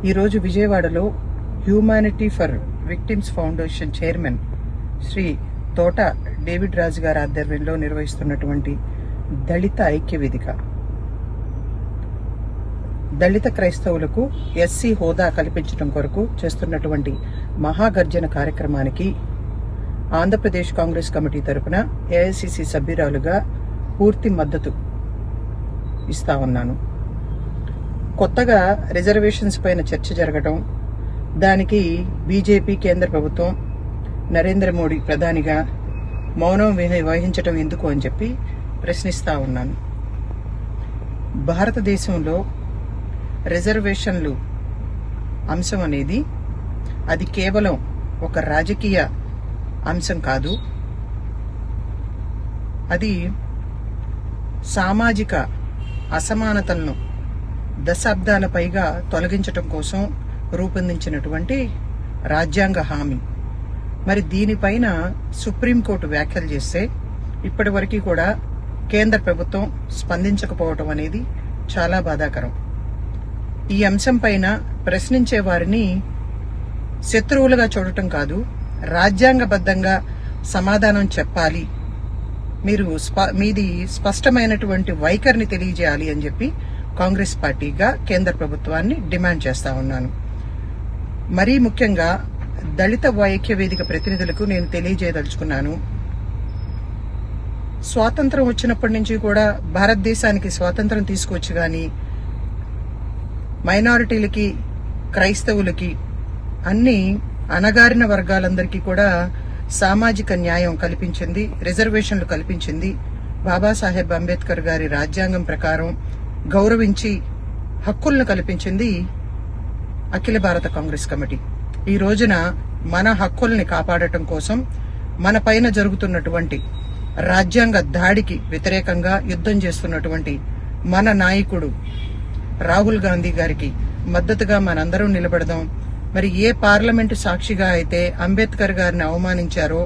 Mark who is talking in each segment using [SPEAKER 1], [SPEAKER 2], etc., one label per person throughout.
[SPEAKER 1] ఈరోజు విజయవాడలో humanity for victims foundation chairman Shri Thota David రాజు గారి ఆధ్వర్యంలో నిర్వహిస్తున్నటువంటి దళిత ఐక్య వేదిక దళిత క్రైస్తవులకు ఎస్సీ హోదా కల్పించడం కొరకు చేస్తున్నటువంటి మహాగర్జన కార్యక్రమానికి ఆంధ్రప్రదేశ్ కాంగ్రెస్ కమిటీ తరపున ఏఐసిసి సభ్యురాలుగా పూర్తి మద్దతు ఇస్తా ఉన్నాను. కొత్తగా రిజర్వేషన్స్ పైన చర్చ జరగడం, దానికి బీజేపీ కేంద్ర ప్రభుత్వం నరేంద్ర మోడీ ప్రధానిగా మౌనం వహించడం ఎందుకు అని చెప్పి ప్రశ్నిస్తా ఉన్నాను. భారతదేశంలో రిజర్వేషన్లు అంశం అనేది అది కేవలం ఒక రాజకీయ అంశం కాదు, అది సామాజిక అసమానతలను దశాబ్దాల పైగా తొలగించటం కోసం రూపొందించినటువంటి రాజ్యాంగ హామీ. మరి దీనిపైన సుప్రీంకోర్టు వ్యాఖ్యలు చేస్తే ఇప్పటి వరకు కూడా కేంద్ర ప్రభుత్వం స్పందించకపోవటం అనేది చాలా బాధాకరం. ఈ అంశం పైన ప్రశ్నించే వారిని శత్రువులుగా చూడటం కాదు, రాజ్యాంగబద్ధంగా సమాధానం చెప్పాలి, మీరు మీది స్పష్టమైనటువంటి వైఖరిని తెలియజేయాలి అని చెప్పి కాంగ్రెస్ పార్టీగా కేంద్ర ప్రభుత్వాన్ని డిమాండ్ చేస్తా ఉన్నాను. మరీ ముఖ్యంగా దళిత ఐక్య వేదిక ప్రతినిధులకు నేను తెలియజేయదలుచుకున్నాను. స్వాతంత్రం వచ్చినప్పటి నుంచి కూడా భారతదేశానికి స్వాతంత్రం తీసుకొచ్చి గాని మైనారిటీలకి, క్రైస్తవులకి, అన్ని అణగారిన వర్గాలందరికీ కూడా సామాజిక న్యాయం కల్పించింది, రిజర్వేషన్లు కల్పించింది. బాబాసాహెబ్ అంబేద్కర్ గారి రాజ్యాంగం ప్రకారం గౌరవించి హక్కులను కల్పించింది అఖిల భారత కాంగ్రెస్ కమిటీ. ఈ రోజున మన హక్కుల్ని కాపాడటం కోసం మన పైన జరుగుతున్నటువంటి రాజ్యాంగ దాడికి వ్యతిరేకంగా యుద్ధం చేస్తున్నటువంటి మన నాయకుడు రాహుల్ గాంధీ గారికి మద్దతుగా మనందరం నిలబడదాం. మరి ఏ పార్లమెంటు సాక్షిగా అయితే అంబేద్కర్ గారిని అవమానించారో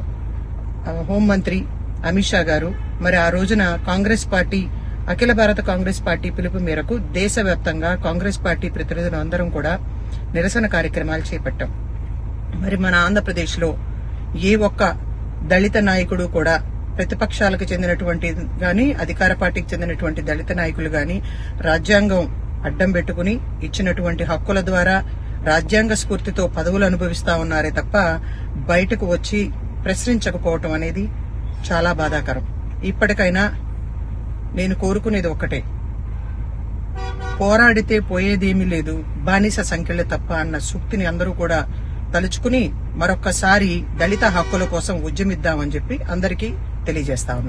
[SPEAKER 1] హోంమంత్రి అమిత్ షా గారు, మరి ఆ రోజున కాంగ్రెస్ పార్టీ, అఖిల భారత కాంగ్రెస్ పార్టీ పిలుపు మేరకు దేశవ్యాప్తంగా కాంగ్రెస్ పార్టీ ప్రతినిధులు అందరం కూడా నిరసన కార్యక్రమాలు చేపట్టాం. మరి మన ఆంధ్రప్రదేశ్లో ఏ ఒక్క దళిత నాయకుడు కూడా, ప్రతిపక్షాలకు చెందినటువంటి గాని అధికార పార్టీకి చెందినటువంటి దళిత నాయకులు గాని రాజ్యాంగం అడ్డం పెట్టుకుని ఇచ్చినటువంటి హక్కుల ద్వారా రాజ్యాంగ స్ఫూర్తితో పదవులు అనుభవిస్తా ఉన్నారే తప్ప బయటకు వచ్చి ప్రశ్నించకపోవటం అనేది చాలా బాధాకరం. ఇప్పటికైనా నేను కోరుకునేది ఒక్కటే, పోరాడితే పోయేదేమీ లేదు, బానిస సంఖ్యలే తప్ప అన్న సూక్తిని అందరూ కూడా తలుచుకుని మరొక్కసారి దళిత హక్కుల కోసం ఉద్యమిద్దామని చెప్పి అందరికీ తెలియజేస్తా ఉన్నాను.